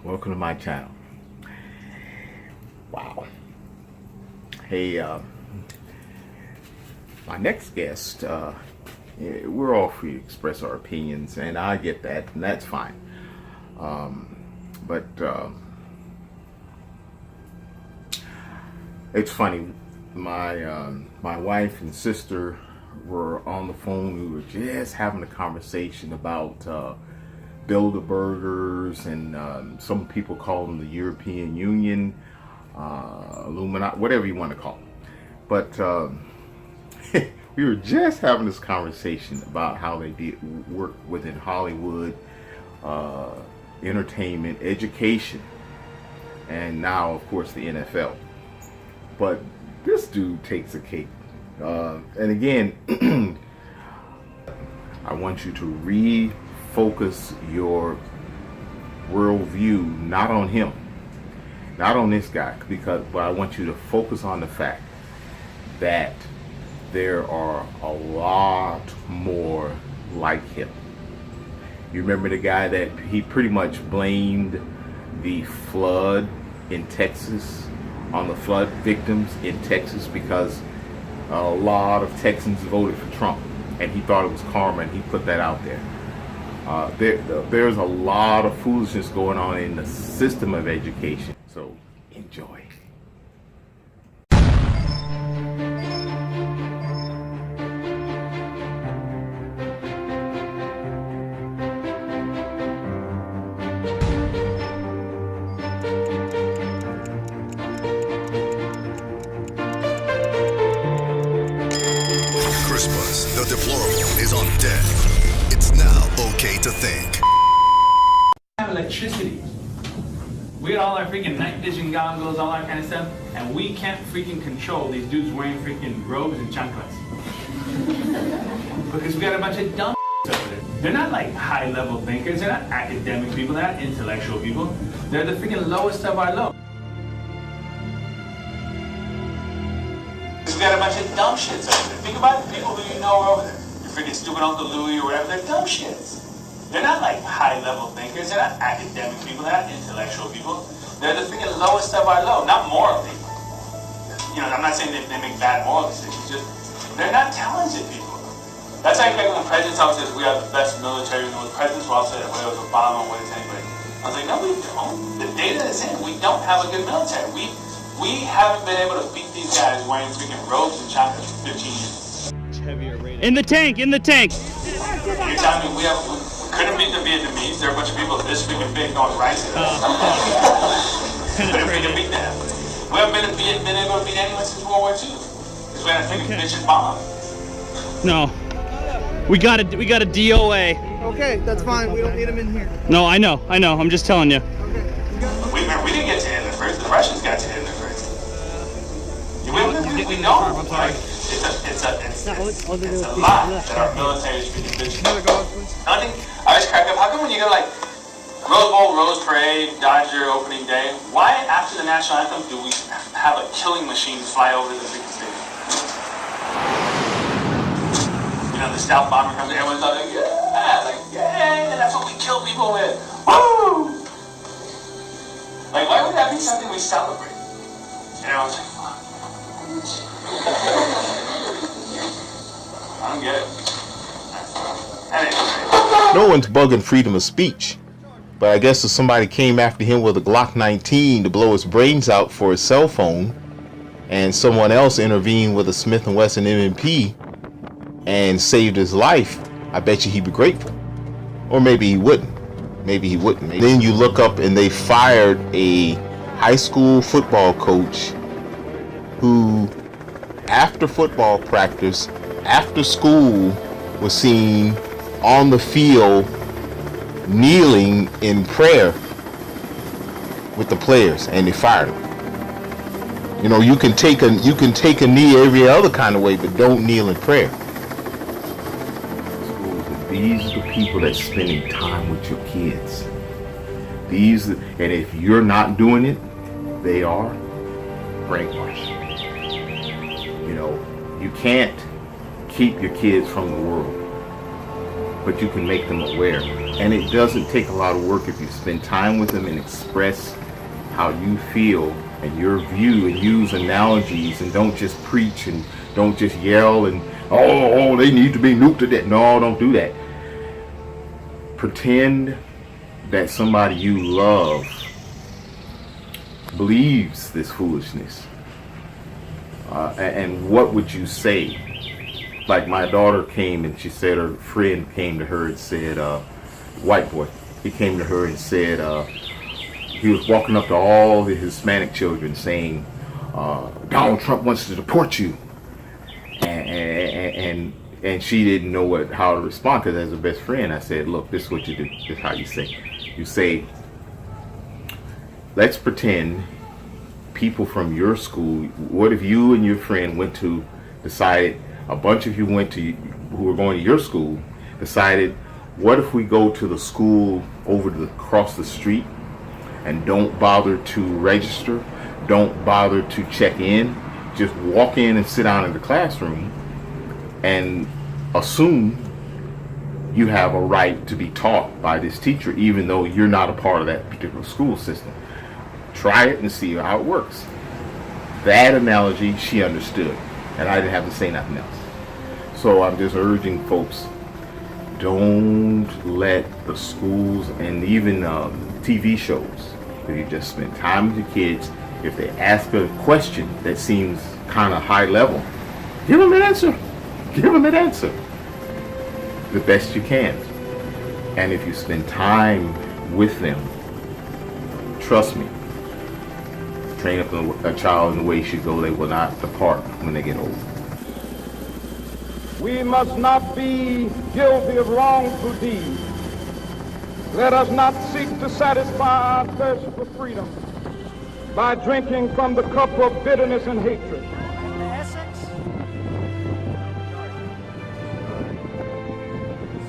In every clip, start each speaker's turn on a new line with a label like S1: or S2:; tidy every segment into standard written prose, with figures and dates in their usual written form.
S1: welcome to my channel. Wow. Hey, my next guest, we're all free to express our opinions, and I get that, and that's fine. But it's funny. My wife and sister were on the phone. We were just having a conversation about Bilderbergers, and some people call them the European Union, Illuminati, whatever you want to call them. But we were just having this conversation about how they did work within Hollywood, entertainment, education, and now, of course, the NFL. But this dude takes a cake. And again, I want you to refocus your worldview not on him, not on this guy, but I want you to focus on the fact that there are a lot more like him. You remember the guy that he pretty much blamed the flood in Texas, on the flood victims in Texas, because a lot of Texans voted for Trump, and he thought it was karma, and he put that out there. There's a lot of foolishness going on in the system of education, so enjoy.
S2: Christmas, the deplorable is on deck. It's now okay to think.
S3: Have electricity. We had all our freaking night vision goggles, all that kind of stuff, and we can't freaking control these dudes wearing freaking robes and chanclas. Because we got a bunch of dumb over there. They're not like high level thinkers, they're not academic people, they're not intellectual people. They're the freaking lowest of our low. We got a bunch of dumb shits over there. Think about the people who you know are over there. Your freaking stupid Uncle Louie or whatever, they're dumb shits. They're not like high-level thinkers, they're not academic people, they're not intellectual people. They're the freaking lowest of our low, not morally. You know, I'm not saying they make bad moral decisions, just they're not talented people. That's like when the president's always says we have the best military, and the presidents will all say, well, it was Obama, what is anybody? I was like, no, we don't. The data is in, we don't have a good military. We haven't been able to beat these guys wearing freaking robes and chocolates for 15 years.
S4: In the tank, in the tank.
S3: You're telling me we couldn't beat the Vietnamese? There are a bunch of people this freaking big going rice. Couldn't freaking beat them. We haven't been able to beat anyone since World War II. Because we had a freaking bitchin' bomb.
S4: No. We got a DOA.
S5: Okay, that's fine. We don't need them in here.
S4: No, I know. I'm just telling you.
S5: Okay.
S3: We didn't get to Hitler first. The Russians got to Hitler first. We know.
S4: I'm sorry.
S3: It's a lot that our military is freaking bitching. I always crack up. How come when you go like Rose Bowl, Rose Parade, Dodger opening day, why after the national anthem do we have a killing machine fly over the freaking stadium? You know, the stealth bomber comes in, everyone's like, yeah, that's what we kill people with. Woo! Like, why would that be something we celebrate? And everyone's like, fuck. I don't get it. Anyway.
S1: No one's bugging freedom of speech, but I guess if somebody came after him with a Glock 19 to blow his brains out for his cell phone, and someone else intervened with a Smith & Wesson M&P and saved his life, I bet you he'd be grateful. Or maybe he wouldn't. Then you look up and they fired a high school football coach who, after football practice, after school, was seen on the field kneeling in prayer with the players, and they fired him. You know, you can take a knee every other kind of way, but don't kneel in prayer. These are the people that's spending time with your kids. And if you're not doing it, they are brainwashed. You know, you can't keep your kids from the world, but you can make them aware. And it doesn't take a lot of work if you spend time with them and express how you feel and your view and use analogies, and don't just preach and don't just yell and oh they need to be nuked to death. No, don't do that. Pretend that somebody you love believes this foolishness. And what would you say? Like my daughter came and she said her friend came to her and said, white boy, he came to her and said, he was walking up to all the Hispanic children saying, Donald Trump wants to deport you. And she didn't know how to respond, because as a best friend, I said, look, this is what you do. This is how you say. You say, let's pretend people from your school, what if you and your friend decided, a bunch of you who were going to your school, decided, what if we go to the school across the street and don't bother to register, don't bother to check in, just walk in and sit down in the classroom and assume you have a right to be taught by this teacher, even though you're not a part of that particular school system. Try it and see how it works. That analogy she understood, and I didn't have to say nothing else. So I'm just urging folks, don't let the schools and even TV shows, if you just spend time with your kids, if they ask a question that seems kind of high level, give them an answer. Give them an answer the best you can. And if you spend time with them, trust me, train up a child in the way he should go, they will not depart when they get old.
S6: We must not be guilty of wrongful deeds. Let us not seek to satisfy our thirst for freedom by drinking from the cup of bitterness and hatred.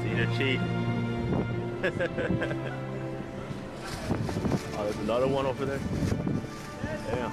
S7: See the chief. Oh, there's another one over there. Damn.